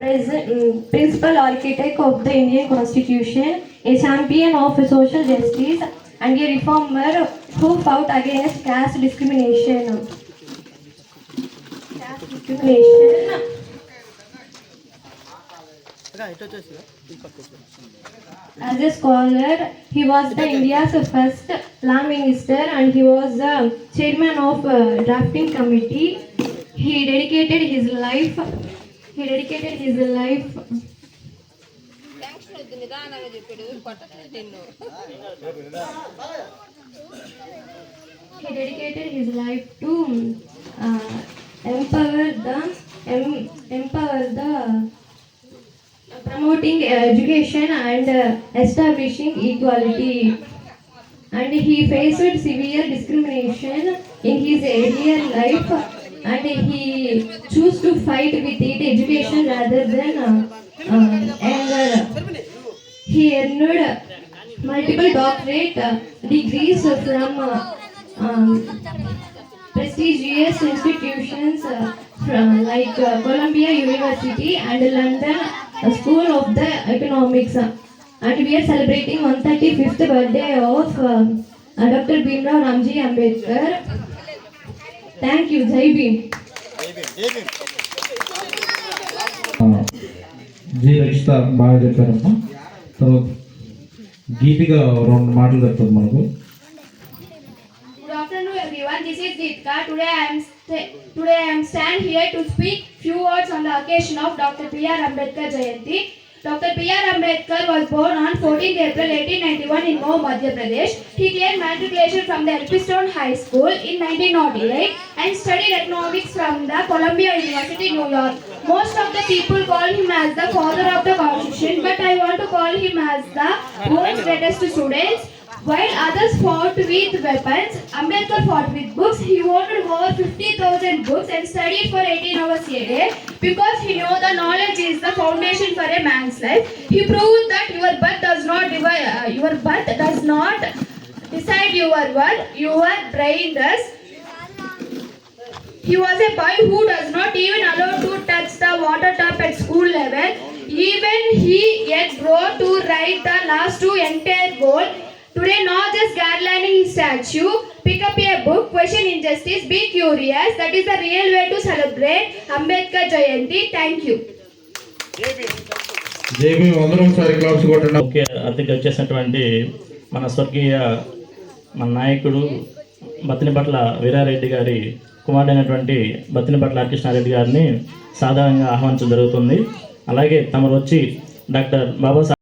Principal architect of the Indian Constitution, a champion of social justice, and a reformer who fought against caste discrimination. As a scholar, he was the India's first law minister, and he was the chairman of drafting committee. He dedicated his life. He dedicated his life. He dedicated his life to empower the promoting education and establishing equality. And he faced severe discrimination in his earlier life, and he chose to fight with it education rather than anger. He earned multiple doctorate degrees from prestigious institutions from like Columbia University and London School of the Economics. And we are celebrating 135th birthday of Dr. Bhimrao Ramji Ambedkar. Thank you. Jai Bhim. జీ రక్షిత బాగా చెప్పారమ్మా. తర్వాత గీతిగా రెండు మాటలు చెప్తుంది మనకు. Good afternoon everyone. This is Geetika. Today I am stand here to speak few words on the occasion of Dr. B.R. Ambedkar Jayanti. Dr. B.R. Ambedkar was born on 14th April 1891 in Mhow, Madhya Pradesh. He cleared matriculation from the Elphinstone High School in 1908 and studied economics from the Columbia University, New York. Most of the people call him as the father of the Constitution, but I want to call him as the world's greatest student. While others fought with weapons, Ambedkar fought with books. He owned over 50,000 books and studied for 18 hours a day because he knew the knowledge is the foundation for a man's life. He proved that your birth does not decide your worth. Your brain does. He was a boy who does not even allow to touch the water tap at school level. Even he yet grew to write the last two entire goal. Today, not just garlanding his statue, pick up a book, question injustice, be curious. That is the real way to celebrate Ambedkar Jayanti. Thank you. JB అందరం ఒకసారి claps కొట్టండి. ముఖ్య అతిథిగా వచ్చేసినటువంటి మన స్వర్గీయ మన నాయకుడు బత్తినిపట్ల వీరారెడ్డి గారి కుమారుడైనటువంటి బత్తినిపట్ల కృష్ణారెడ్డి గారిని సాధారణంగా ఆహ్వానించడం జరుగుతుంది. అలాగే తమరు వచ్చి డాక్టర్ బాబాసాహెబ్